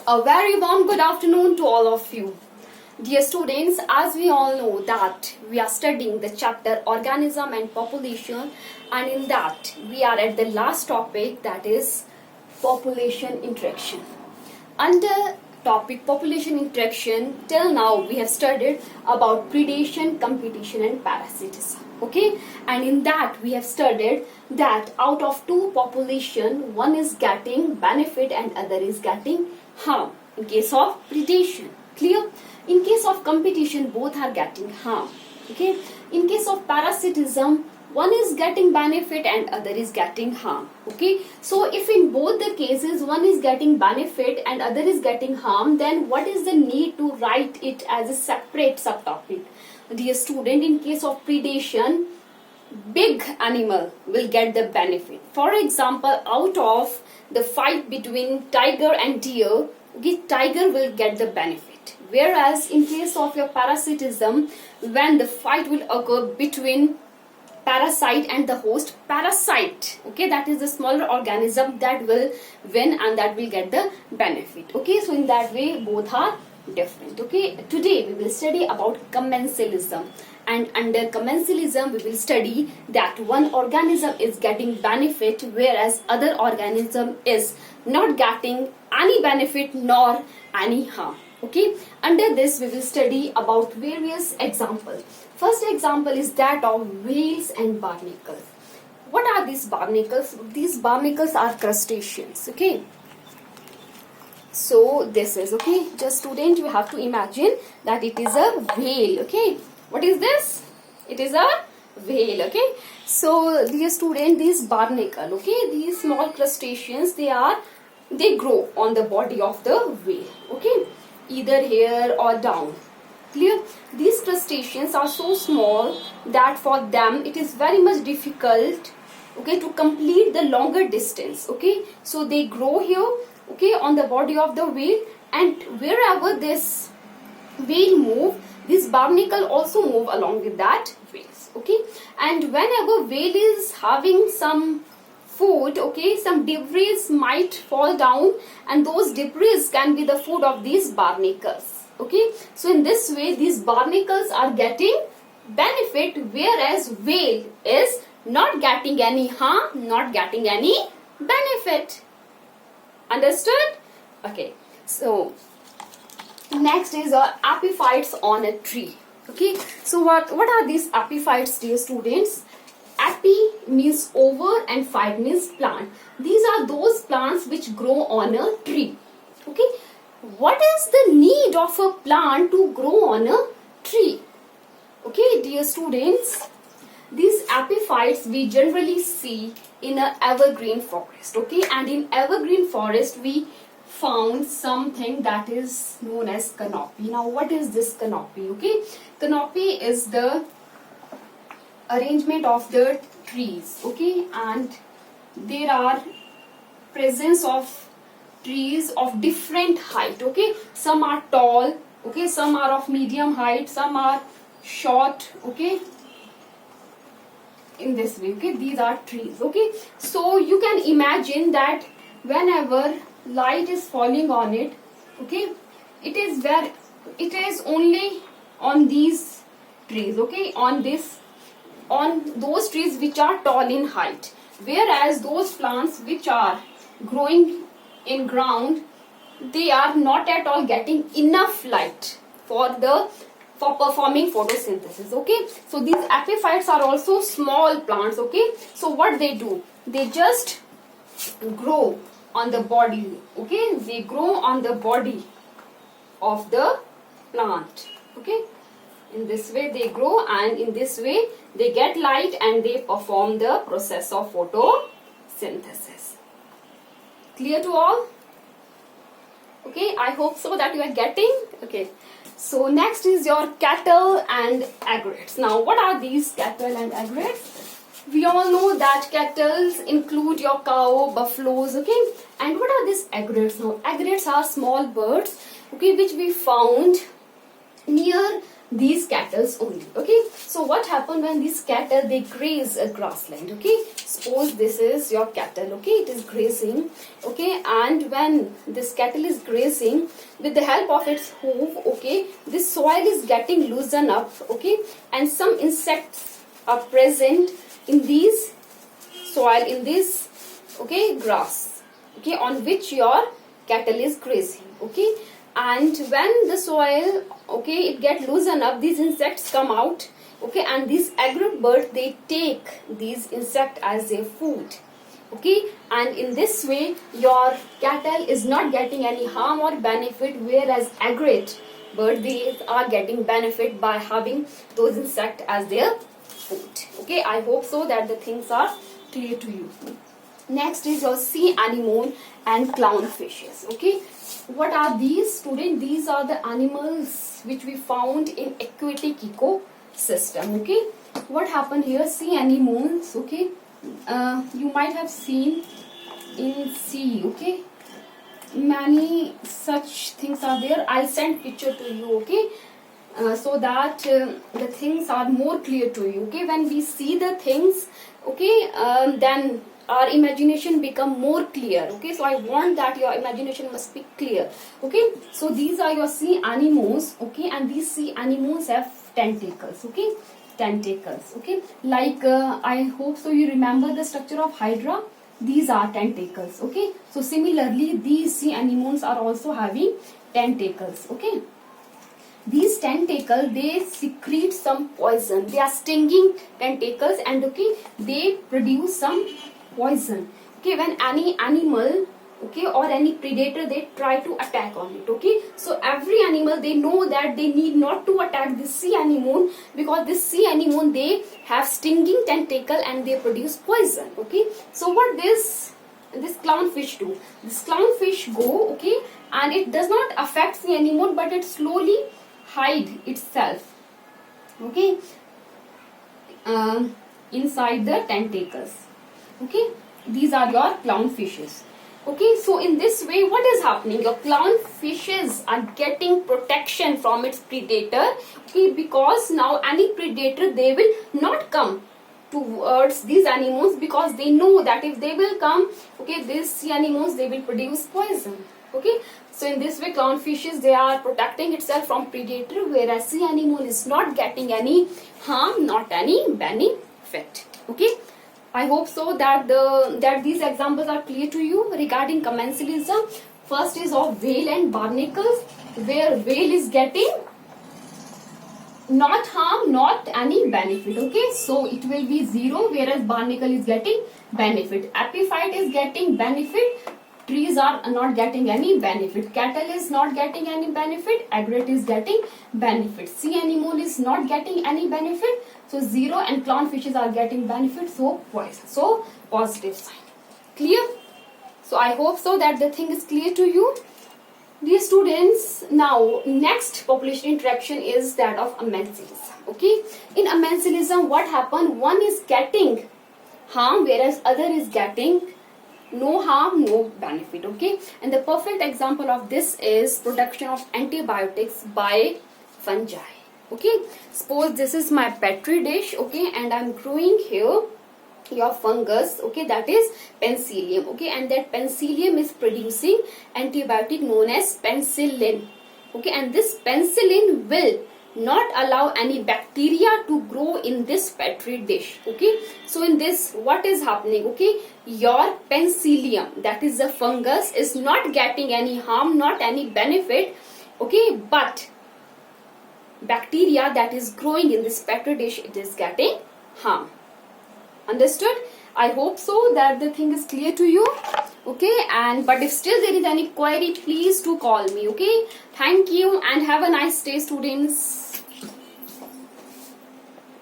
A very warm good afternoon to all of you. Dear students, as we all know that we are studying the chapter Organism and Population, and in that we are at the last topic, that is population interaction. Under topic population interaction, till now we have studied about predation, competition and parasitism. Okay, and in that we have studied that out of two population, one is getting benefit and other is getting harm in case of predation. Clear? In case of competition, both are getting harm. Okay, in case of parasitism, one is getting benefit and other is getting harm. Okay, so if in both the cases one is getting benefit and other is getting harm, then what is the need to write it as a separate subtopic? Dear student, in case of predation, big animal will get the benefit. For example, out of the fight between tiger and deer, okay, tiger will get the benefit. Whereas in case of your parasitism, when the fight will occur between parasite and the host, parasite, okay, that is the smaller organism that will win and that will get the benefit. Okay, so in that way both are different. Okay, today we will study about commensalism, and under commensalism we will study that one organism is getting benefit whereas other organism is not getting any benefit nor any harm. Okay, under this we will study about various examples. First example is that of whales and barnacles. What are these barnacles? These barnacles are crustaceans. Okay, so this is, okay, just student, you have to imagine that it is a whale. Okay, what is this? It is a whale. Okay, so dear student, these barnacle, okay, these small crustaceans, they grow on the body of the whale. Okay, either here or down. Clear? These crustaceans are so small that for them it is very much difficult, okay, to complete the longer distance. Okay, so they grow here, okay, on the body of the whale, and wherever this whale move, this barnacle also move along with that whales. Okay, and whenever whale is having some food, okay, some debris might fall down, and those debris can be the food of these barnacles. Okay, so in this way these barnacles are getting benefit whereas whale is not getting any harm, not getting any benefit. Understood? Okay, so next is epiphytes on a tree. Okay, so what are these epiphytes, dear students? Epi means over and phyte means plant. These are those plants which grow on a tree. Okay, what is the need of a plant to grow on a tree? Okay, dear students, these epiphytes we generally see in an evergreen forest. Okay, and in evergreen forest we found something that is known as canopy. Now what is this canopy? Okay, canopy is the arrangement of the trees. Okay, and there are presence of trees of different height. Okay, some are tall, okay, some are of medium height, some are short. Okay, in this way, okay, these are trees. Okay, so you can imagine that whenever light is falling on it, okay, it is only on these trees, okay, on those trees which are tall in height, whereas those plants which are growing in ground, they are not at all getting enough light for performing photosynthesis. Okay, so these epiphytes are also small plants. Okay, so what they do, they just grow on the body. Okay, they grow on the body of the plant. Okay, in this way they grow, and in this way they get light and they perform the process of photosynthesis. Clear to all? Okay, I hope so that you are getting. Okay, so next is your cattle and aggregates. Now what are these cattle and aggregates? We all know that cattle include your cow, buffaloes. Okay, and what are these aggregates? Now aggregates are small birds, okay, which we found near these cattles only. Okay, so what happened when these cattle, they graze a grassland? Okay, suppose this is your cattle. Okay, it is grazing. Okay, and when this cattle is grazing, with the help of its hoof, okay, this soil is getting loosened up. Okay, and some insects are present in these soil, in this, okay, grass, okay, on which your cattle is grazing. Okay, and when the soil, okay, it get loosened up, these insects come out. Okay, and these aggressive birds, they take these insects as their food. Okay, and in this way your cattle is not getting any harm or benefit, whereas aggressive birds, they are getting benefit by having those insects as their food. Okay, I hope so that the things are clear to you. Next is your sea anemone and clownfishes. Okay, what are these, student? These are the animals which we found in aquatic ecosystem. Okay, what happened here? Sea anemones. Okay, you might have seen in sea. Okay, many such things are there. I'll send picture to you. Okay, so that the things are more clear to you. Okay, when we see the things, okay, then our imagination become more clear. Okay, so I want that your imagination must be clear. Okay, so these are your sea anemones. Okay, and these sea anemones have tentacles. Okay, tentacles. Okay, like I hope so you remember the structure of hydra. These are tentacles. Okay, so similarly these sea anemones are also having tentacles. Okay, these tentacles, they secrete some poison. They are stinging tentacles, and okay, they produce some poison. Okay, when any animal, okay, or any predator, they try to attack on it. Okay, so every animal, they know that they need not to attack this sea anemone, because this sea anemone, they have stinging tentacle and they produce poison. Okay, so what this clownfish do? This clownfish go, okay, and it does not affect sea anemone, but it slowly hide itself, okay, inside the tentacles. Okay, these are your clownfishes. Okay, so in this way, what is happening? Your clownfishes are getting protection from its predator. Okay, because now any predator, they will not come towards these anemones, because they know that if they will come, okay, these sea anemones, they will produce poison. Okay, so in this way, clownfishes, they are protecting itself from predator, whereas sea anemone is not getting any harm, not any benefit. Okay, I hope so that these examples are clear to you regarding commensalism. First is of whale and barnacles, where whale is getting not harm, not any benefit. Okay, so it will be 0, whereas barnacle is getting benefit. Epiphyte is getting benefit. Trees are not getting any benefit. Cattle is not getting any benefit. Agate is getting benefit. Sea anemone is not getting any benefit. So 0, and clownfishes are getting benefit. So poison. So positive sign. Clear? So I hope so that the thing is clear to you. Dear students, now next population interaction is that of amensalism. Okay, in amensalism, what happened? One is getting harm, whereas other is getting no harm, no benefit. Okay, and the perfect example of this is production of antibiotics by fungi. Okay, suppose this is my petri dish. Okay, and I'm growing here your fungus, okay, that is penicillium. Okay, and that penicillium is producing antibiotic known as penicillin. Okay, and this penicillin will not allow any bacteria to grow in this petri dish. Okay, so in this, what is happening? Okay, your penicillium, that is the fungus, is not getting any harm, not any benefit. Okay, but bacteria that is growing in this petri dish, it is getting harm. Understood? I hope so that the thing is clear to you. Okay, and but if still there is any query, please do call me. Okay, thank you and have a nice day, students.